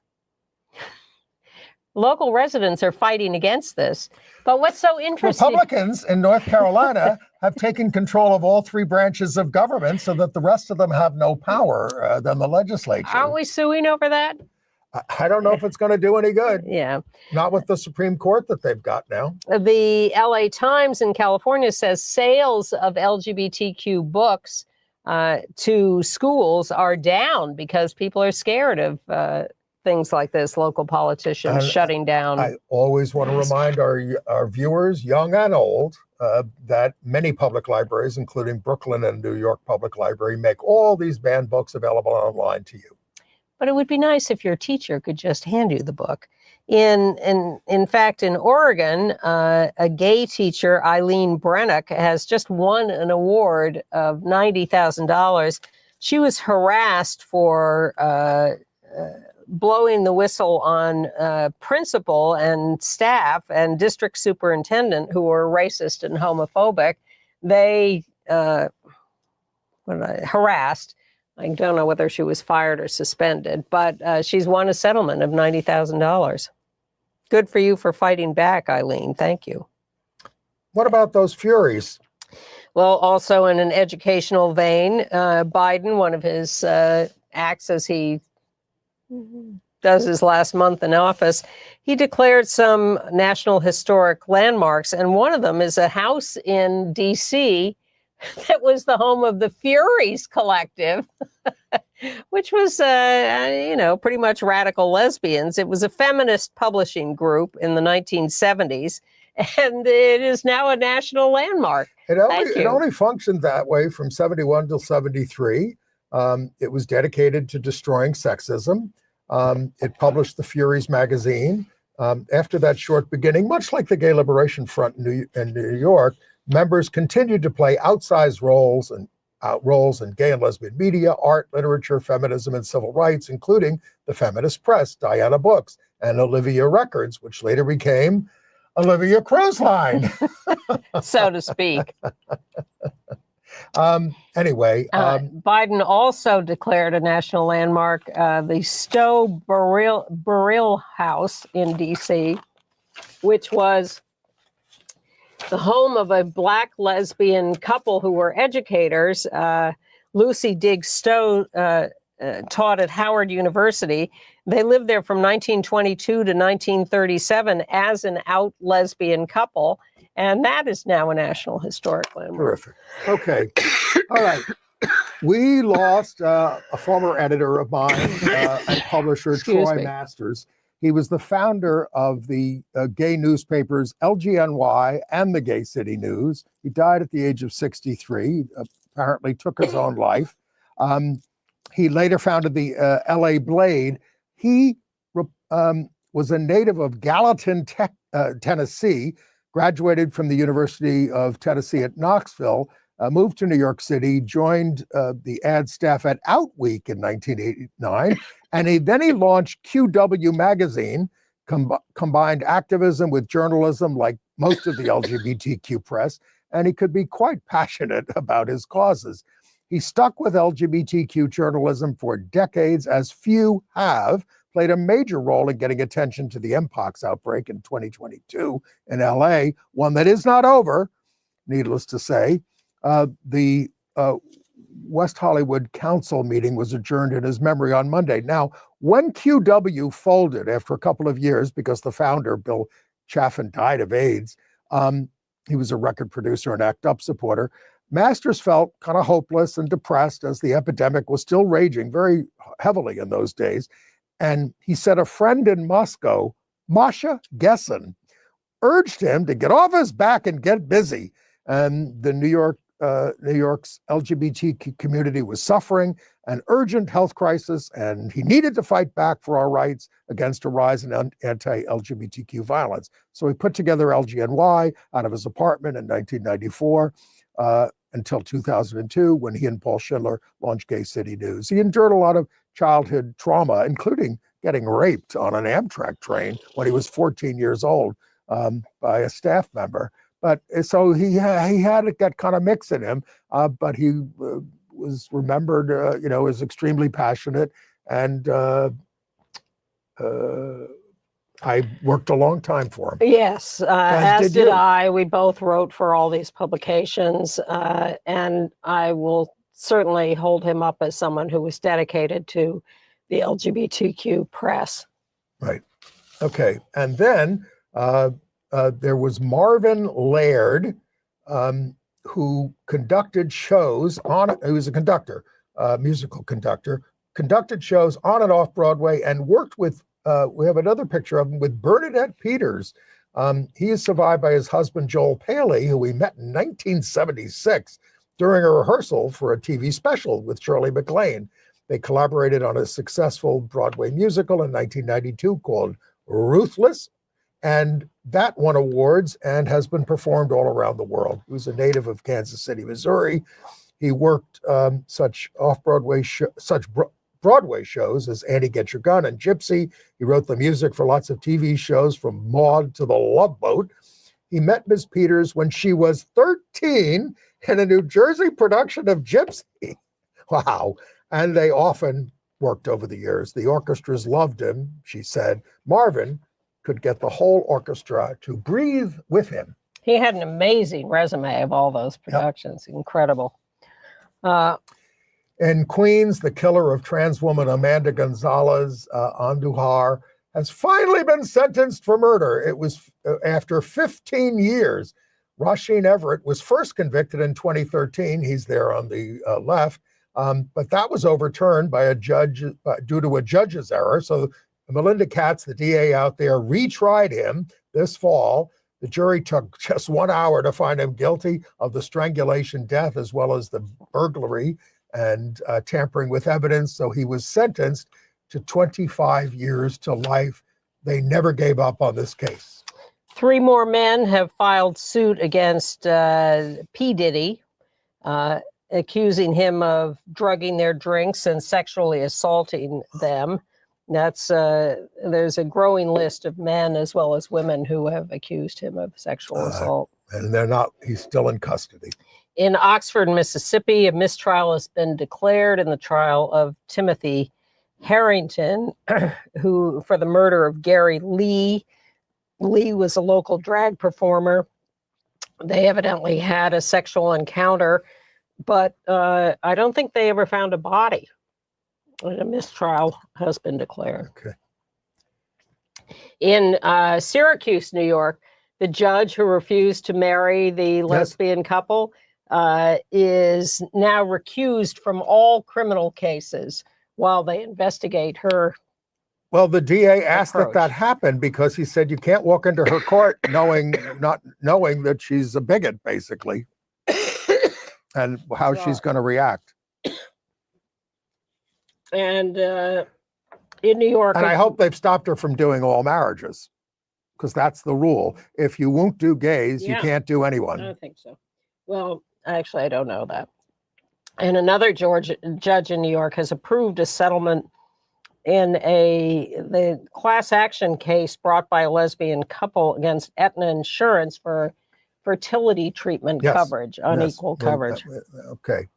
local residents are fighting against this. But what's so interesting? Republicans in North Carolina have taken control of all three branches of government so that the rest of them have no power than the legislature. Aren't we suing over that? I don't know if it's going to do any good. Yeah. Not with the Supreme Court that they've got now. The LA Times in California says sales of LGBTQ books to schools are down because people are scared of things like this, local politicians shutting down. I always want to remind our viewers, young and old, that many public libraries, including Brooklyn and New York Public Library, make all these banned books available online to you. But it would be nice if your teacher could just hand you the book. In fact, in Oregon, a gay teacher, Eileen Brennick, has just won an award of $90,000. She was harassed for blowing the whistle on principal and staff and district superintendent who were racist and homophobic. They harassed. I don't know whether she was fired or suspended, but she's won a settlement of $90,000. Good for you for fighting back, Eileen. Thank you. What about those Furies? Well, also in an educational vein, Biden, one of his acts as he does his last month in office, he declared some national historic landmarks, and one of them is a house in D.C. that was the home of the Furies Collective, which was, pretty much radical lesbians. It was a feminist publishing group in the 1970s, and it is now a national landmark. It only functioned that way from 71 till 73. It was dedicated to destroying sexism. It published the Furies magazine. After that short beginning, much like the Gay Liberation Front in New York, members continued to play outsized roles in gay and lesbian media, art, literature, feminism, and civil rights, including the feminist press, Diana Books, and Olivia Records, which later became Olivia Cruise Line. So to speak. Anyway. Biden also declared a national landmark, the Stowe Burial House in D.C., which was the home of a Black lesbian couple who were educators. Lucy Diggs Stowe taught at Howard University. They lived there from 1922 to 1937 as an out lesbian couple, and that is now a National Historic Landmark. Terrific. Okay. All right. We lost a former editor of mine and publisher, Troy Masters. He was the founder of the gay newspapers LGNY and the Gay City News. He died at the age of 63, apparently took his own life. He later founded the LA Blade. He was a native of Gallatin, Tennessee, graduated from the University of Tennessee at Knoxville, moved to New York City, joined the ad staff at Outweek in 1989, and then he launched QW Magazine, combined activism with journalism like most of the LGBTQ press, and he could be quite passionate about his causes. He stuck with LGBTQ journalism for decades, as few have, played a major role in getting attention to the Mpox outbreak in 2022 in LA, one that is not over, needless to say. The West Hollywood Council meeting was adjourned in his memory on Monday. Now, when QW folded after a couple of years because the founder, Bill Chaffin, died of AIDS, he was a record producer and ACT UP supporter, Masters felt kind of hopeless and depressed as the epidemic was still raging very heavily in those days. And he said a friend in Moscow, Masha Gessen, urged him to get off his back and get busy. And the New York's LGBT community was suffering an urgent health crisis, and he needed to fight back for our rights against a rise in anti-LGBTQ violence. So he put together LGNY out of his apartment in 1994 until 2002, when he and Paul Schindler launched Gay City News. He endured a lot of childhood trauma, including getting raped on an Amtrak train when he was 14 years old by a staff member. But so he had that kind of mix in him, but he was remembered, as extremely passionate and I worked a long time for him. Yes, as did did you. I. We both wrote for all these publications, and I will certainly hold him up as someone who was dedicated to the LGBTQ press. Right. Okay. And then there was Marvin Laird, who conducted shows he was a conductor, musical conductor, conducted shows on and off Broadway and worked with, we have another picture of him with Bernadette Peters. He is survived by his husband, Joel Paley, who we met in 1976 during a rehearsal for a TV special with Shirley MacLaine. They collaborated on a successful Broadway musical in 1992 called Ruthless, and that won awards and has been performed all around the world. He was a native of Kansas City, Missouri. He worked such Broadway shows as Annie Get Your Gun and Gypsy. He wrote the music for lots of TV shows from Maude to The Love Boat. He met Ms. Peters when she was 13 in a New Jersey production of Gypsy. Wow. And they often worked over the years. The orchestras loved him, she said. Marvin could get the whole orchestra to breathe with him. He had an amazing resume of all those productions. Yep. Incredible. In Queens, the killer of trans woman Amanda Gonzalez Andujar has finally been sentenced for murder. It was after 15 years. Rasheen Everett was first convicted in 2013. He's there on the left. But that was overturned by a judge due to a judge's error. So Melinda Katz, the DA out there, retried him this fall. The jury took just 1 hour to find him guilty of the strangulation death as well as the burglary and tampering with evidence. So he was sentenced to 25 years to life. They never gave up on this case. 3 more men have filed suit against P. Diddy, accusing him of drugging their drinks and sexually assaulting them. There's a growing list of men as well as women who have accused him of sexual assault. And he's still in custody. In Oxford, Mississippi, a mistrial has been declared in the trial of Timothy Harrington, who for the murder of Gary Lee. Lee was a local drag performer. They evidently had a sexual encounter, but I don't think they ever found a body. And a mistrial has been declared. Okay. In Syracuse, New York, the judge who refused to marry the lesbian couple is now recused from all criminal cases while they investigate her. Well, the DA asked that happened because he said you can't walk into her court not knowing that she's a bigot, basically, and how she's going to react. And in New York, and I hope they've stopped her from doing all marriages, because that's the rule. If you won't do gays, you can't do anyone. I don't think so. Well, actually, I don't know that. And another judge in New York has approved a settlement in the class action case brought by a lesbian couple against Aetna Insurance for fertility treatment coverage, unequal coverage. Okay.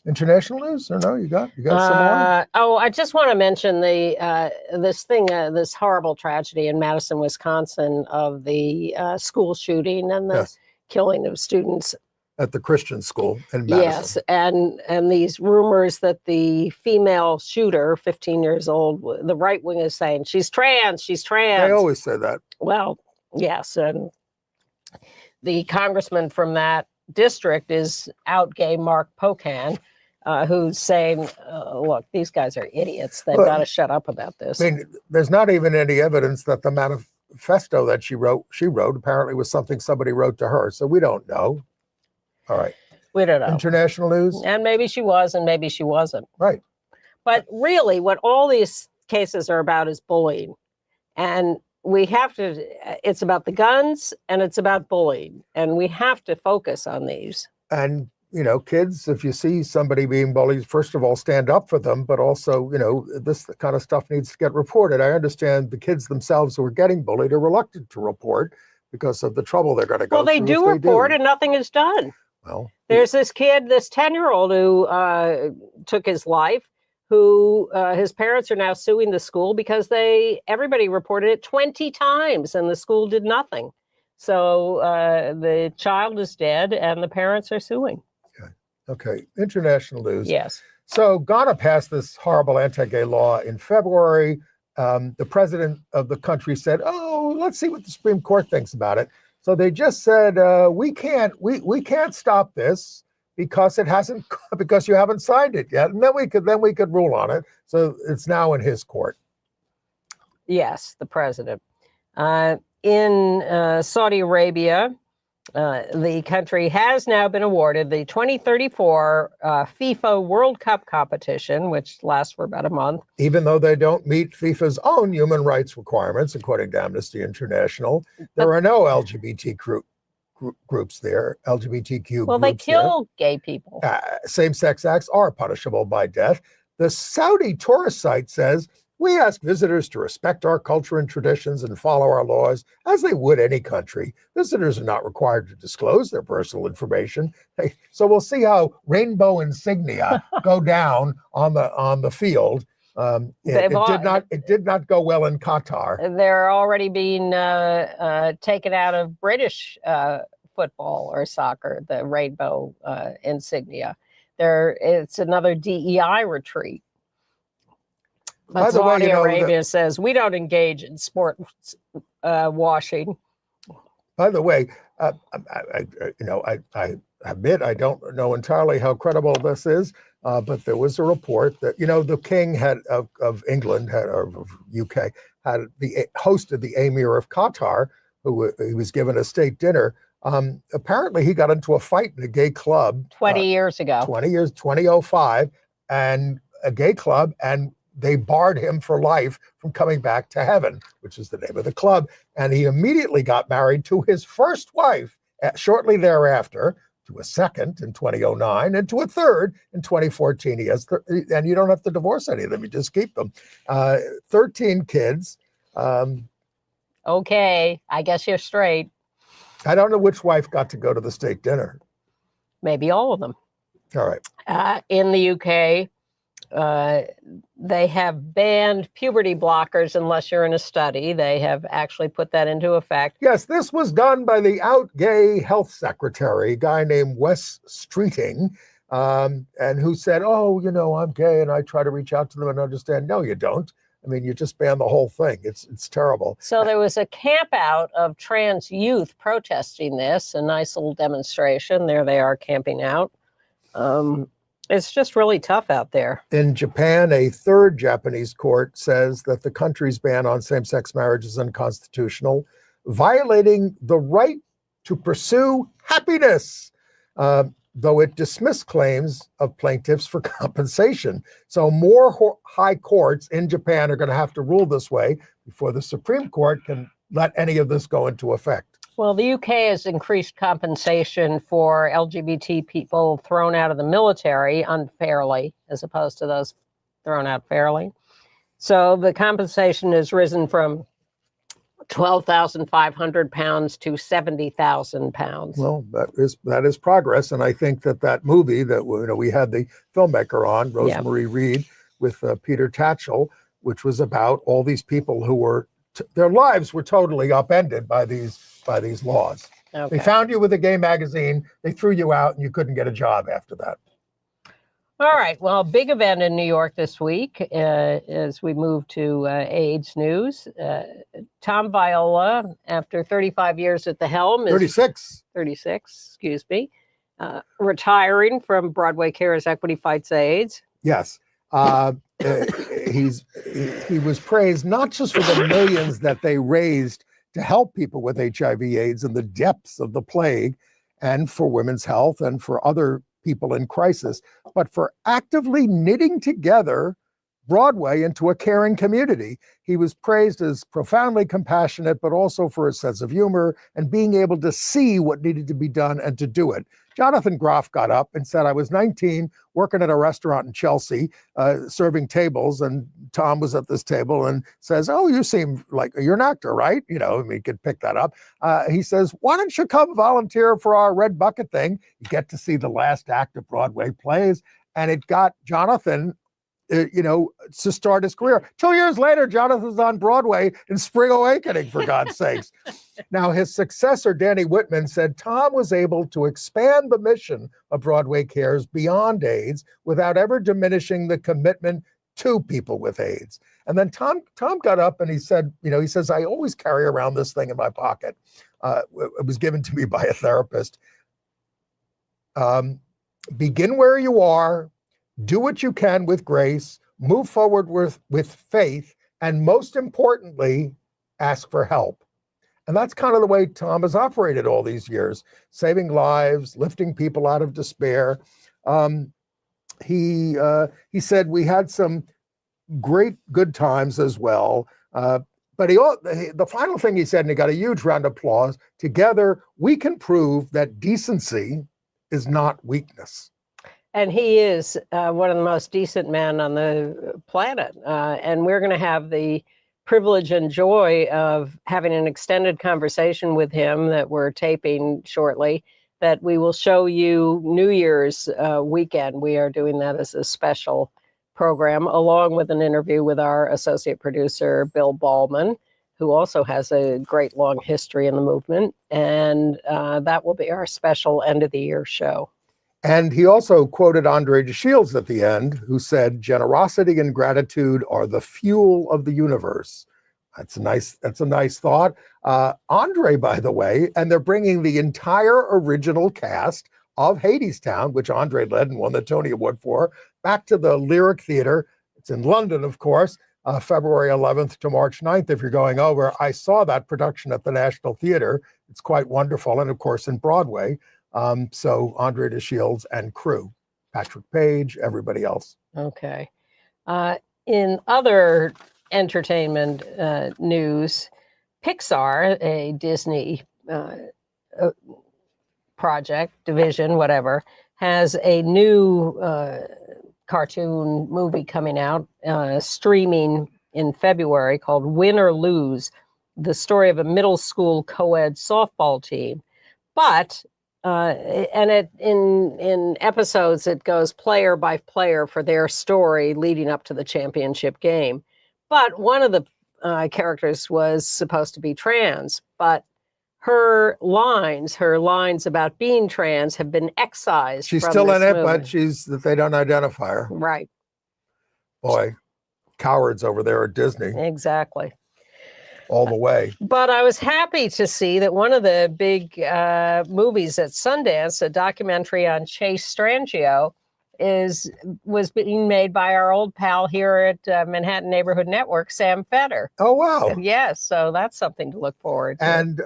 International news or no? You got some more? I just want to mention this horrible tragedy in Madison, Wisconsin of the school shooting and the killing of students at the Christian school in Madison. Yes, and these rumors that the female shooter, 15 years old, the right wing is saying she's trans. They always say that. Well, yes, and the congressman from that district is out gay Mark Pocan, who's saying, look, these guys are idiots. They've got to shut up about this. I mean, there's not even any evidence that the manifesto that she wrote apparently was something somebody wrote to her. So we don't know. All right. We don't know. International news. And maybe she was and maybe she wasn't. Right. But really, what all these cases are about is bullying. And we have to, it's about the guns and it's about bullying. And we have to focus on these. And, kids, if you see somebody being bullied, first of all, stand up for them. But also, this kind of stuff needs to get reported. I understand the kids themselves who are getting bullied are reluctant to report because of the trouble they're going to go through. Well, they do report and nothing is done. Well, there's this kid, this 10-year-old who took his life. who his parents are now suing the school because everybody reported it 20 times and the school did nothing. So the child is dead and the parents are suing. Okay, international news. Yes. So Ghana passed this horrible anti-gay law in February. The president of the country said, "Oh, let's see what the Supreme Court thinks about it." So they just said, "We can't stop this because because you haven't signed it yet, and then we could rule on it." So it's now in his court. Yes, the president. In Saudi Arabia, the country has now been awarded the 2034 FIFA World Cup competition, which lasts for about a month. Even though they don't meet FIFA's own human rights requirements, according to Amnesty International, there are no LGBT groups there, LGBTQ well, groups they kill there. gay people. Same-sex acts are punishable by death. The Saudi tourist site says, "We ask visitors to respect our culture and traditions and follow our laws as they would any country. Visitors are not required to disclose their personal information." So we'll see how rainbow insignia go down on the field. It did not go well in Qatar. They're already being taken out of British football or soccer, the rainbow insignia. It's another DEI retreat. But Saudi Arabia says we don't engage in sport washing. By the way, I admit I don't know entirely how credible this is, but there was a report that the King of England or of UK hosted the Emir of Qatar, who he was given a state dinner. Apparently, he got into a fight in a gay club 20 years ago. 2005, and a gay club, and they barred him for life from coming back to heaven, which is the name of the club. And he immediately got married to his first wife shortly thereafter, to a second in 2009, and to a third in 2014. He has, and you don't have to divorce any of them; you just keep them. 13 kids. Okay, I guess you're straight. I don't know which wife got to go to the state dinner. Maybe all of them. All right. In the UK, they have banned puberty blockers unless you're in a study. They have actually put that into effect. Yes, this was done by the out gay health secretary, a guy named Wes Streeting, and who said, "Oh, I'm gay and I try to reach out to them and understand." No, you don't. I mean, you just ban the whole thing. It's terrible. So there was a camp out of trans youth protesting this, a nice little demonstration. There they are camping out. It's just really tough out there. In Japan, a third Japanese court says that the country's ban on same-sex marriage is unconstitutional, violating the right to pursue happiness, though it dismissed claims of plaintiffs for compensation. So more high courts in Japan are going to have to rule this way before the Supreme Court can let any of this go into effect. Well, the UK has increased compensation for LGBT people thrown out of the military unfairly, as opposed to those thrown out fairly. So the compensation has risen from £12,500 to £70,000. Well, that is progress, and I think that movie that we had the filmmaker on, Rosemary Reed, with Peter Tatchell, which was about all these people who were their lives were totally upended by these laws. Okay. They found you with a gay magazine, they threw you out, and you couldn't get a job after that. All right. Well, big event in New York this week as we move to AIDS news. Tom Viola, after 35 years at the helm, 36, excuse me, retiring from Broadway Cares Equity Fights AIDS. Yes. He was praised not just for the millions that they raised to help people with HIV/AIDS in the depths of the plague, and for women's health and for other people in crisis, but for actively knitting together Broadway into a caring community. He was praised as profoundly compassionate, but also for his sense of humor and being able to see what needed to be done and to do it. Jonathan Groff got up and said, "I was 19, working at a restaurant in Chelsea, serving tables, and Tom was at this table and says, 'Oh, you seem like you're an actor, right?'" He could pick that up. He says, "Why don't you come volunteer for our Red Bucket thing? You get to see the last act of Broadway plays." And it got Jonathan to start his career. 2 years later, Jonathan's on Broadway in Spring Awakening, for God's sakes. Now, his successor, Danny Whitman, said Tom was able to expand the mission of Broadway Cares beyond AIDS without ever diminishing the commitment to people with AIDS. And then Tom got up and he said, he says, I always carry around this thing in my pocket. It was given to me by a therapist. Begin where you are, do what you can with grace, move forward with faith, and most importantly, ask for help. And that's kind of the way Tom has operated all these years, saving lives, lifting people out of despair. He said we had some great good times as well. But the final thing he said, and he got a huge round of applause, together we can prove that decency is not weakness. And he is one of the most decent men on the planet. And we're going to have the privilege and joy of having an extended conversation with him that we're taping shortly, that we will show you New Year's weekend. We are doing that as a special program, along with an interview with our associate producer, Bill Ballman, who also has a great long history in the movement. And that will be our special end of the year show. And he also quoted Andre DeShields at the end, who said, generosity and gratitude are the fuel of the universe. That's a nice thought. Andre, by the way, and they're bringing the entire original cast of Hadestown, which Andre led and won the Tony Award for, back to the Lyric Theatre. It's in London, of course, February 11th to March 9th. If you're going over, I saw that production at the National Theatre. It's quite wonderful. And of course, in Broadway. So Andre DeShields and crew, Patrick Page, everybody else. Okay. In other entertainment news, Pixar, a Disney project, division, whatever, has a new cartoon movie coming out, streaming in February, called Win or Lose, the story of a middle school co-ed softball team. But and in episodes, it goes player by player for their story leading up to the championship game. But one of the characters was supposed to be trans, but her lines about being trans have been excised. She's from still in it, movie. but they don't identify her. Right. Boy, cowards over there at Disney. Exactly. All the way. But I was happy to see that one of the big movies at Sundance, a documentary on Chase Strangio, was being made by our old pal here at Manhattan Neighborhood Network, Sam Feder. Oh, wow. Yes, so that's something to look forward to. And,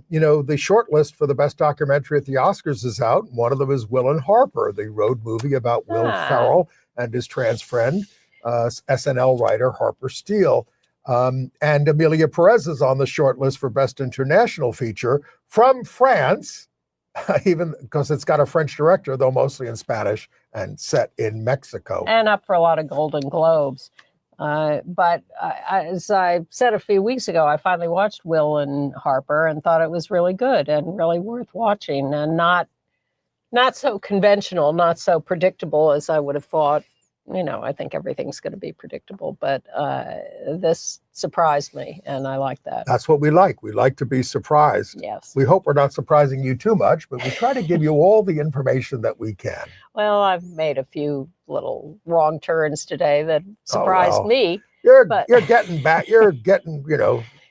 the short list for the best documentary at the Oscars is out. One of them is Will and Harper, the road movie about Will Ferrell and his trans friend, SNL writer Harper Steele. And Emilia Perez is on the short list for Best International Feature from France, even because it's got a French director, though mostly in Spanish, and set in Mexico. And up for a lot of Golden Globes. But as I said a few weeks ago, I finally watched Will and Harper and thought it was really good and really worth watching, and not so conventional, not so predictable as I would have thought. I think everything's going to be predictable, but this surprised me, and I like that. That's what we like. We like to be surprised. Yes. We hope we're not surprising you too much, but we try to give you all the information that we can. Well, I've made a few little wrong turns today that surprised me. You're getting back. You're getting,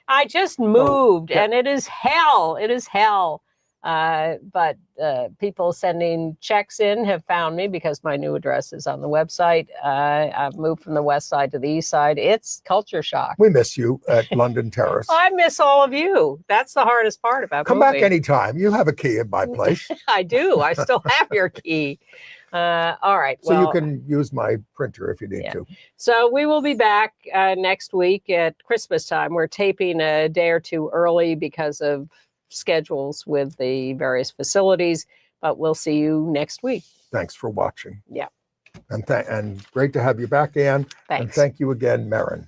I just moved, and it is hell. It is hell. But people sending checks in have found me because my new address is on the website. I've moved from the west side to the east side. It's culture shock. We miss you at London Terrace. I miss all of you. That's the hardest part about Come moving. back anytime. You have a key at my place. I do. I still have your key. All right. So you can use my printer if you need to. So we will be back next week at Christmas time. We're taping a day or two early because of schedules with the various facilities, but we'll see you next week. Thanks for watching. Yeah. And great to have you back, Ann. Thanks. And thank you again, Marin.